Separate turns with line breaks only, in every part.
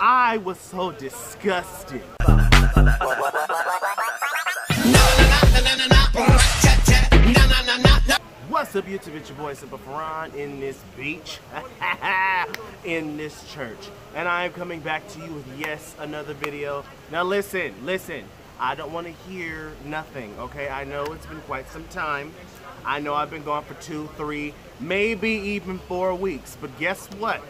I was so disgusted. What's up, YouTube? It's your boy Simple Farron in this beach, in this church, and I am coming back to you with another video. Now listen, I don't want to hear nothing, okay? I know it's been quite some time. I know I've been gone for 2, 3, maybe even 4 weeks, but guess what?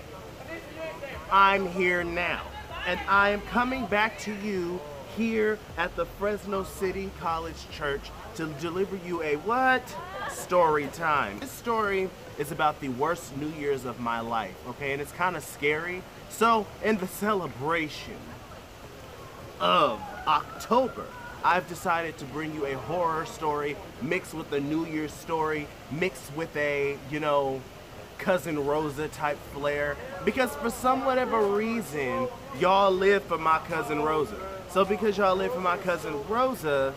I'm here now, and I am coming back to you here at the Fresno City College Church to deliver you a what? Story time. This story is about the worst New Year's of my life, okay? And it's kind of scary. So, in the celebration of October, I've decided to bring you a horror story mixed with a New Year's story, mixed with a, Cousin Rosa type flair, because for some whatever reason, y'all live for my Cousin Rosa. So because y'all live for my Cousin Rosa,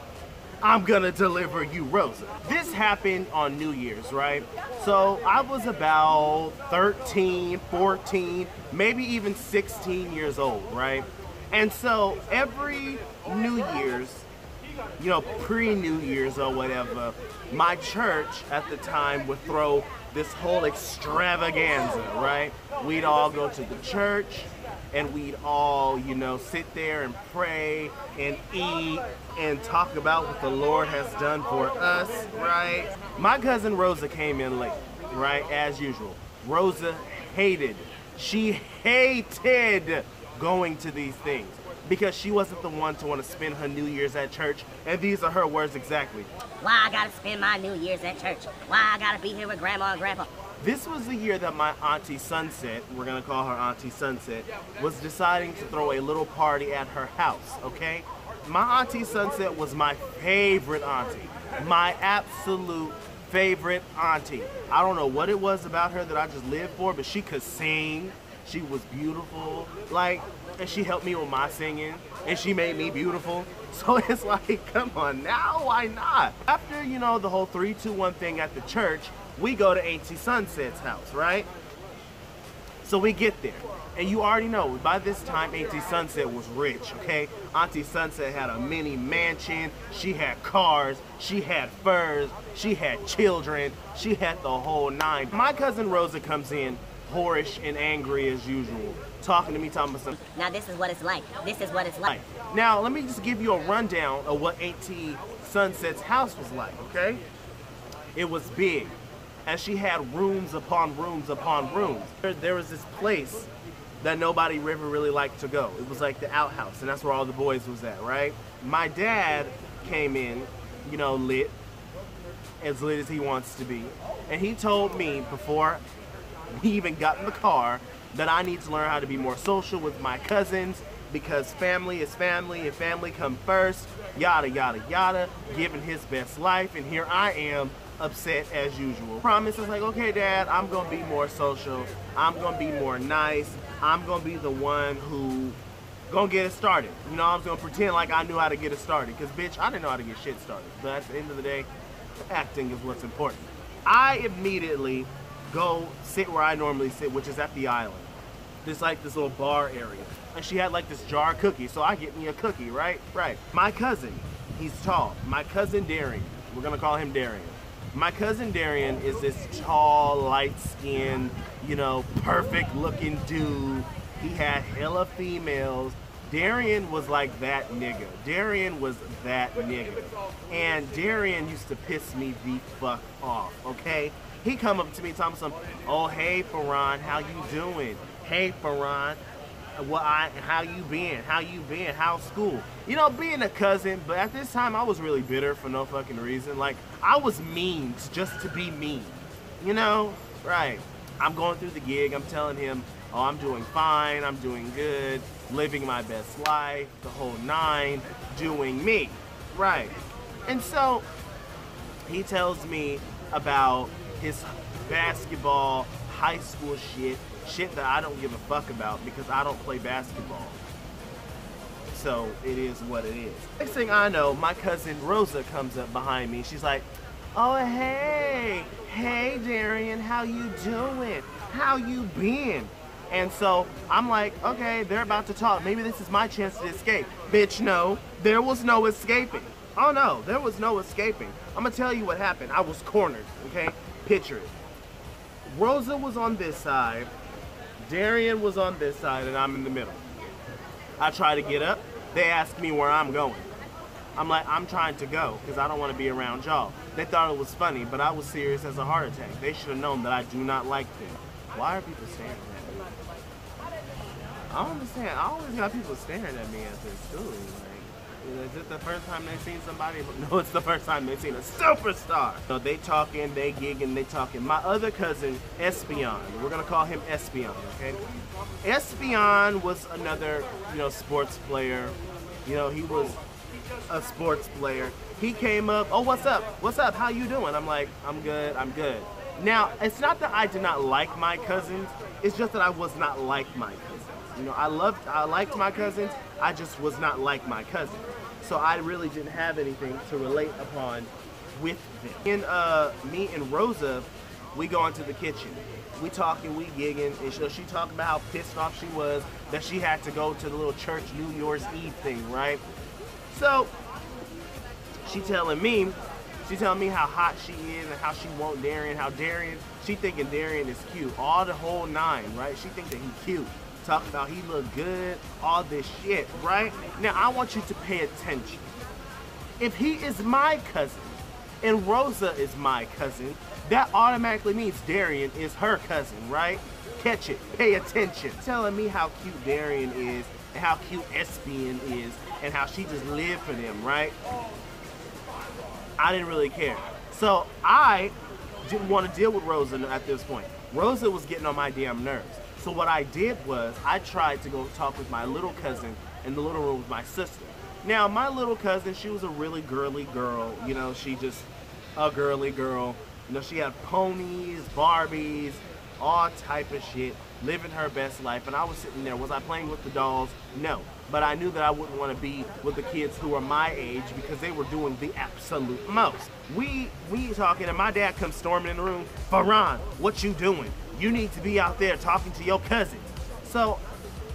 I'm gonna deliver you Rosa. This happened on New Year's, right? So I was about 13, 14, maybe even 16 years old, right? And so every New Year's, pre-New Year's or whatever, my church at the time would throw this whole extravaganza, right? We'd all go to the church and we'd all, sit there and pray and eat and talk about what the Lord has done for us, right? My Cousin Rosa came in late, right, as usual. Rosa she hated going to these things because she wasn't the one to want to spend her New Year's at church, and these are her words exactly.
Why I gotta spend my New Year's at church? Why I gotta be here with Grandma and Grandpa?
This was the year that my Auntie Sunset, we're gonna call her Auntie Sunset, was deciding to throw a little party at her house, okay? My Auntie Sunset was my favorite auntie. My absolute favorite auntie. I don't know what it was about her that I just lived for, but she could sing. She was beautiful. And she helped me with my singing, and she made me beautiful. So it's like, come on now, why not? After, the whole 3, 2, 1 thing at the church, we go to Auntie Sunset's house, right? So we get there, and you already know, by this time, Auntie Sunset was rich, okay? Auntie Sunset had a mini mansion, she had cars, she had furs, she had children, she had the whole 9. My Cousin Rosa comes in, whorish and angry as usual, talking to me, talking about something.
Now this is what it's like. This is what it's like.
Now, let me just give you a rundown of what Auntie Sunset's house was like, okay? It was big, and she had rooms upon rooms upon rooms. There was this place that nobody ever really liked to go. It was like the outhouse, and that's where all the boys was at, right? My dad came in, lit as he wants to be, and he told me before we even got in the car that I need to learn how to be more social with my cousins because family is family and family come first, yada yada yada, giving his best life, and here I am upset as usual. Promise, is like, okay Dad, I'm gonna be more social, I'm gonna be more nice, I'm gonna be the one who gonna get it started. I was gonna pretend like I knew how to get it started, because bitch, I didn't know how to get shit started. But at the end of the day, acting is what's important. I immediately go sit where I normally sit, which is at the island. There's like this little bar area, and she had like this jar of cookies, so I get me a cookie, right? My cousin, he's tall. My cousin Darian, we're gonna call him Darian. My cousin Darian is this tall, light-skinned, perfect looking dude. He had hella females. Darian was like that nigga. Darian was that nigga. And Darian used to piss me the fuck off, okay? He come up to me talking some, oh hey Farron, how you doing? Hey Farron, how you been? How you been? How's school? Being a cousin, but at this time I was really bitter for no fucking reason. Like, I was mean just to be mean, Right. I'm going through the gig, I'm telling him, oh, I'm doing fine, I'm doing good, living my best life, the whole 9, doing me, right. And so, he tells me about his basketball, high school shit that I don't give a fuck about because I don't play basketball. So it is what it is. Next thing I know, my cousin Rosa comes up behind me. She's like, oh hey Darian, how you doing? How you been? And so I'm like, okay, they're about to talk. Maybe this is my chance to escape. Bitch, no, there was no escaping. Oh no, there was no escaping. I'm gonna tell you what happened. I was cornered, okay? Picture it. Rosa was on this side, Darian was on this side, and I'm in the middle. I try to get up. They ask me where I'm going. I'm like, I'm trying to go because I don't want to be around y'all. They thought it was funny, but I was serious as a heart attack. They should have known that I do not like them. Why are people staring at me? I don't understand. I always got people staring at me at this school. Like, is it the first time they've seen somebody? No, it's the first time they've seen a superstar. So they talking, they gigging, they talking. My other cousin, Espion, we're gonna call him Espion, okay? Espion was another, sports player. He was a sports player. He came up, oh, what's up? What's up? How you doing? I'm like, I'm good, I'm good. Now, it's not that I did not like my cousins, it's just that I was not like my cousins. I liked my cousins, I just was not like my cousins. So I really didn't have anything to relate upon with them. And me and Rosa, we go into the kitchen. We talking, we gigging, and she talking about how pissed off she was that she had to go to the little church New Year's Eve thing, right? So she telling me how hot she is and how she want Darian, she thinking Darian is cute, all the whole nine, right? She think that he cute, talking about he look good, all this shit, right? Now I want you to pay attention. If he is my cousin and Rosa is my cousin, that automatically means Darian is her cousin, right? Catch it, pay attention. Telling me how cute Darian is and how cute Espion is and how she just lived for them, right? I didn't really care. So I didn't want to deal with Rosa at this point. Rosa was getting on my damn nerves. So what I did was I tried to go talk with my little cousin in the little room with my sister. Now my little cousin, she was a really girly girl. She just a girly girl. She had ponies, Barbies, all type of shit, living her best life. And I was sitting there. Was I playing with the dolls? No. But I knew that I wouldn't want to be with the kids who are my age because they were doing the absolute most. We talking, and my dad comes storming in the room. Farhan, what you doing? You need to be out there talking to your cousins. So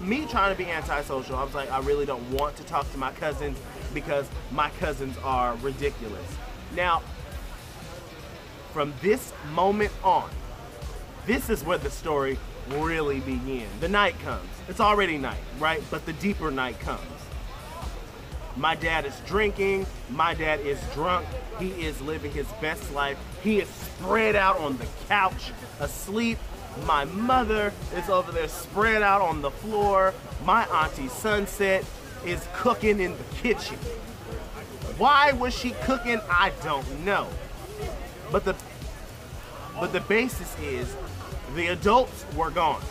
me trying to be antisocial, I was like, I really don't want to talk to my cousins because my cousins are ridiculous. Now, from this moment on, this is where the story really begins. The night comes. It's already night, right? But the deeper night comes. My dad is drinking. My dad is drunk. He is living his best life. He is spread out on the couch, asleep. My mother is over there spread out on the floor. My auntie Sunset is cooking in the kitchen. Why was she cooking? I don't know. But the basis is the adults were gone.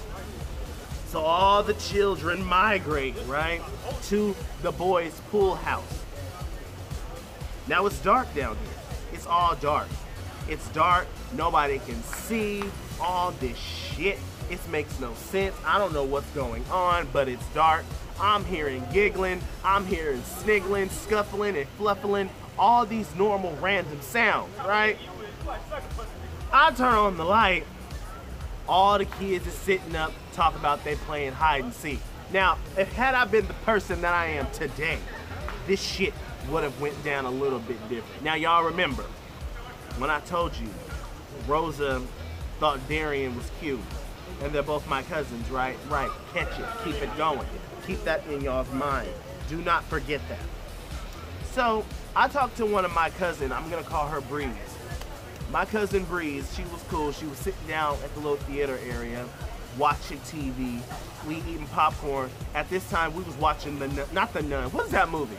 So all the children migrate, right, to the boys' pool house. Now it's dark down here. It's all dark. It's dark, nobody can see, all this shit. It makes no sense. I don't know what's going on, but it's dark. I'm hearing giggling, I'm hearing sniggling, scuffling, and fluffling, all these normal random sounds, right? I turn on the light, all the kids are sitting up, talking about they playing hide and seek. Now, had I been the person that I am today, this shit would have went down a little bit different. Now, y'all remember, when I told you, Rosa thought Darian was cute, and they're both my cousins, right? Right, catch it, keep it going. Keep that in y'all's mind. Do not forget that. So, I talked to one of my cousins, I'm gonna call her Breeze. My cousin Breeze, she was cool. She was sitting down at the little theater area, watching TV. We eating popcorn. At this time, we was watching not the Nun. What is that movie?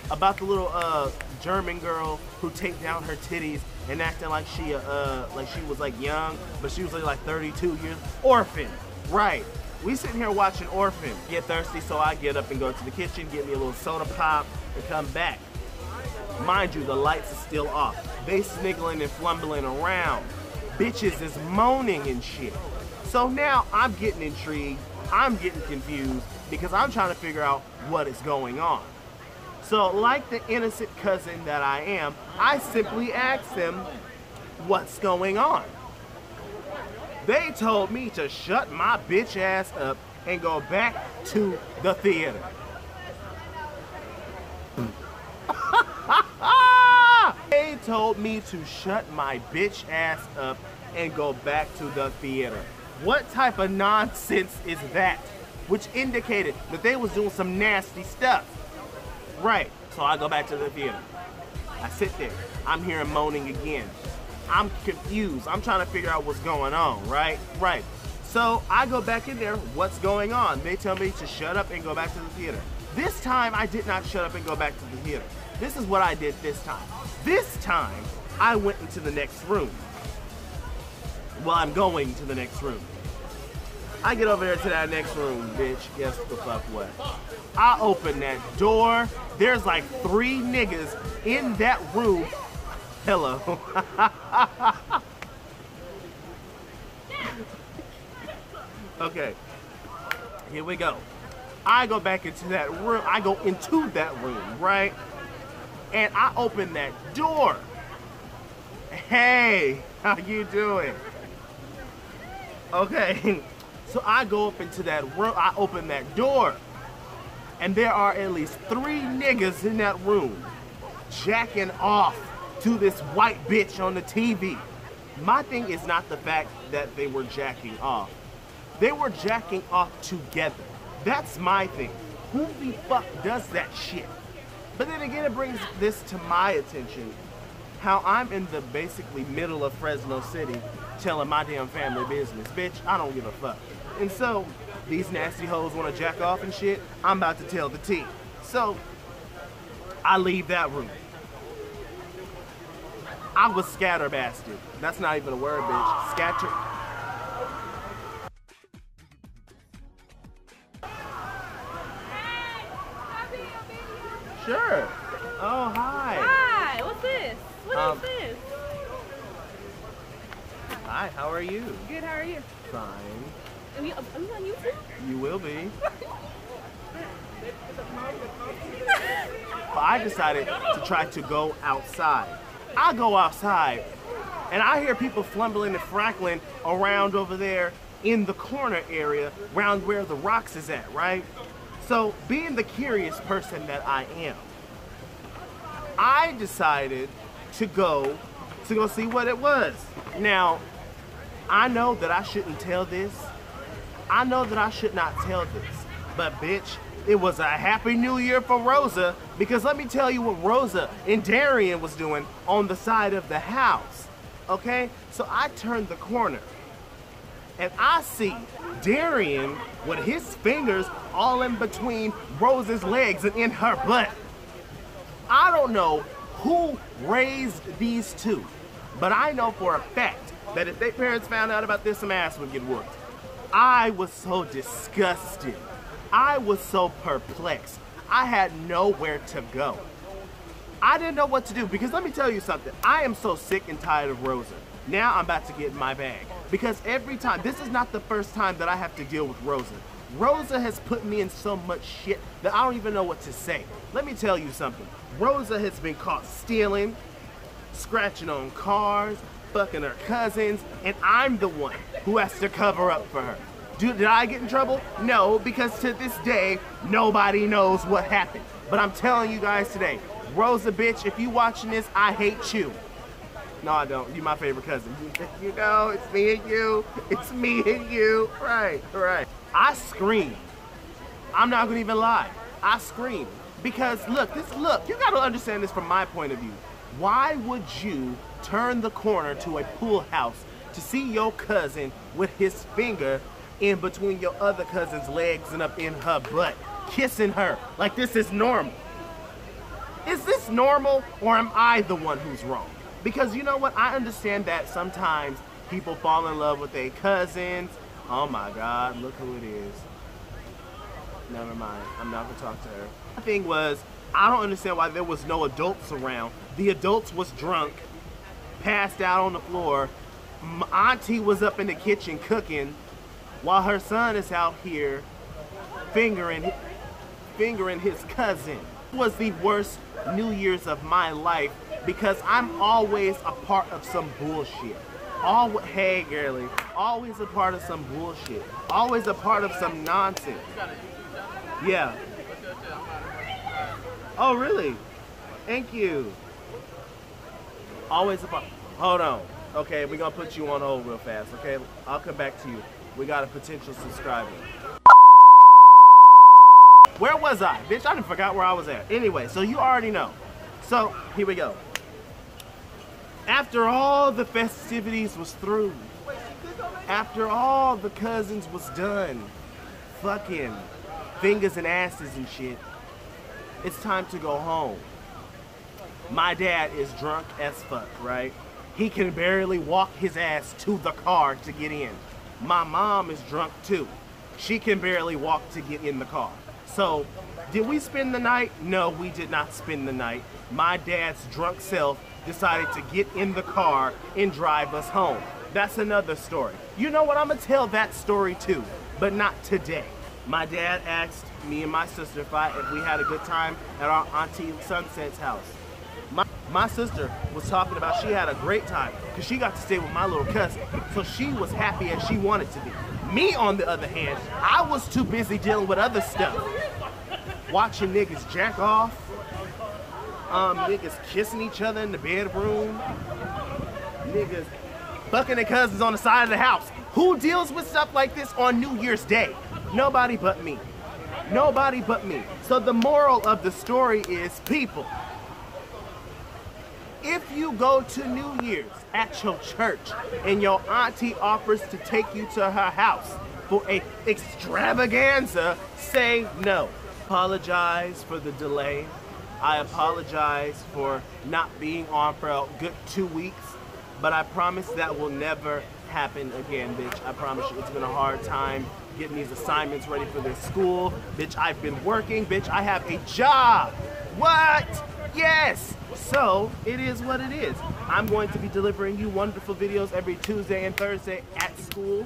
About the little German girl who taped down her titties and acting like she was like young, but she was like 32 years. Orphan, right? We sitting here watching Orphan. Get thirsty, so I get up and go to the kitchen, get me a little soda pop, and come back. Mind you, the lights are still off. They sniggling and flumbling around. Bitches is moaning and shit. So now I'm getting intrigued, I'm getting confused, because I'm trying to figure out what is going on. So like the innocent cousin that I am, I simply asked them, what's going on? They told me to shut my bitch ass up and go back to the theater. They told me to shut my bitch ass up and go back to the theater. What type of nonsense is that? Which indicated that they was doing some nasty stuff. Right, so I go back to the theater. I sit there, I'm hearing moaning again. I'm confused, I'm trying to figure out what's going on, right? Right. So I go back in there, what's going on? They tell me to shut up and go back to the theater. This time I did not shut up and go back to the theater. This is what I did this time. This time I went into the next room. Well, I'm going to the next room. I get over there to that next room, bitch. Guess the fuck what? I open that door. There's like 3 niggas in that room. Hello. Okay. Here we go. I go back into that room. I go into that room, right? And I open that door. Hey, how you doing? Okay. So I go up into that room, I open that door, and there are at least 3 niggas in that room jacking off to this white bitch on the TV. My thing is not the fact that they were jacking off. They were jacking off together. That's my thing. Who the fuck does that shit? But then again, it brings this to my attention, how I'm in the basically middle of Fresno City telling my damn family business. Bitch, I don't give a fuck. And so, these nasty hoes want to jack off and shit, I'm about to tell the tea. So, I leave that room. I was scatterbasted. That's not even a word, bitch. Scatter. Sure. Oh, hi.
Hi, what's this? What is this?
Hi, how are you?
Good, how are you?
Fine.
Are you on YouTube?
You will be. But I decided to try to go outside. I go outside, and I hear people fumbling and frackling around over there in the corner area, around where the rocks is at, right? So, being the curious person that I am, I decided to go see what it was. Now, I know that I shouldn't tell this. I know that I should not tell this. But bitch, it was a Happy New Year for Rosa, because let me tell you what Rosa and Darian was doing on the side of the house. Okay? So I turned the corner, and I see Darian with his fingers all in between Rosa's legs and in her butt. I don't know who raised these two, but I know for a fact that if their parents found out about this, some ass would get whooped. I was so disgusted. I was so perplexed. I had nowhere to go. I didn't know what to do, because let me tell you something. I am so sick and tired of Rosa. Now I'm about to get in my bag. Because every time, this is not the first time that I have to deal with Rosa. Rosa has put me in so much shit that I don't even know what to say. Let me tell you something. Rosa has been caught stealing, scratching on cars, fucking her cousins, and I'm the one who has to cover up for her. Did I get in trouble? No, because to this day, nobody knows what happened. But I'm telling you guys today, Rosa bitch, if you watching this, I hate you. No, I don't. You're my favorite cousin. You know, it's me and you. It's me and you. Right, right. I screamed. I'm not gonna even lie. I screamed. Because look, you gotta understand this from my point of view. Why would you turn the corner to a pool house to see your cousin with his finger in between your other cousin's legs and up in her butt, kissing her like this is normal? Is this normal, or am I the one who's wrong? Because you know what, I understand that sometimes people fall in love with their cousins. Oh my God, look who it is. Never mind, I'm not gonna talk to her. The thing was, I don't understand why there was no adults around. The adults was drunk, passed out on the floor. My auntie was up in the kitchen cooking, while her son is out here fingering his cousin. It was the worst New Year's of my life, because I'm always a part of some bullshit. Hey, girly. Always a part of some bullshit. Always a part of some nonsense. Yeah. Oh, really? Thank you. Always a part. Hold on. Okay, we're gonna put you on hold real fast, okay? I'll come back to you. We got a potential subscriber. Where was I? Bitch, I done forgot where I was at. Anyway, so you already know. So, here we go. After all the festivities was through, after all the cousins was done, fucking fingers and asses and shit, it's time to go home. My dad is drunk as fuck, right? He can barely walk his ass to the car to get in. My mom is drunk too. She can barely walk to get in the car. So, did we spend the night? No, we did not spend the night. My dad's drunk self decided to get in the car and drive us home. That's another story. You know what? I'm gonna tell that story too, but not today. My dad asked me and my sister if we had a good time at our Auntie Sunset's house. My sister was talking about she had a great time because she got to stay with my little cousin, so she was happy as she wanted to be. Me, on the other hand, I was too busy dealing with other stuff. Watching niggas jack off, niggas kissing each other in the bedroom, niggas fucking their cousins on the side of the house. Who deals with stuff like this on New Year's Day? Nobody but me. Nobody but me. So the moral of the story is, people, if you go to New Year's at your church and your auntie offers to take you to her house for a extravaganza, say no. Apologize for the delay. I apologize for not being on for a good 2 weeks, but I promise that will never happen again, bitch. I promise you, it's been a hard time getting these assignments ready for this school. Bitch, I've been working. Bitch, I have a job. What? Yes. So, it is what it is. I'm going to be delivering you wonderful videos every Tuesday and Thursday at school,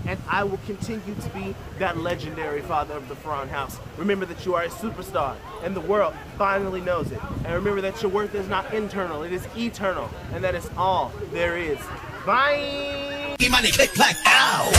and I will continue to be that legendary father of the front house. Remember that you are a superstar, and the world finally knows it. And remember that your worth is not internal, it is eternal, and that is all there is. Bye! Money, click, clack, ow!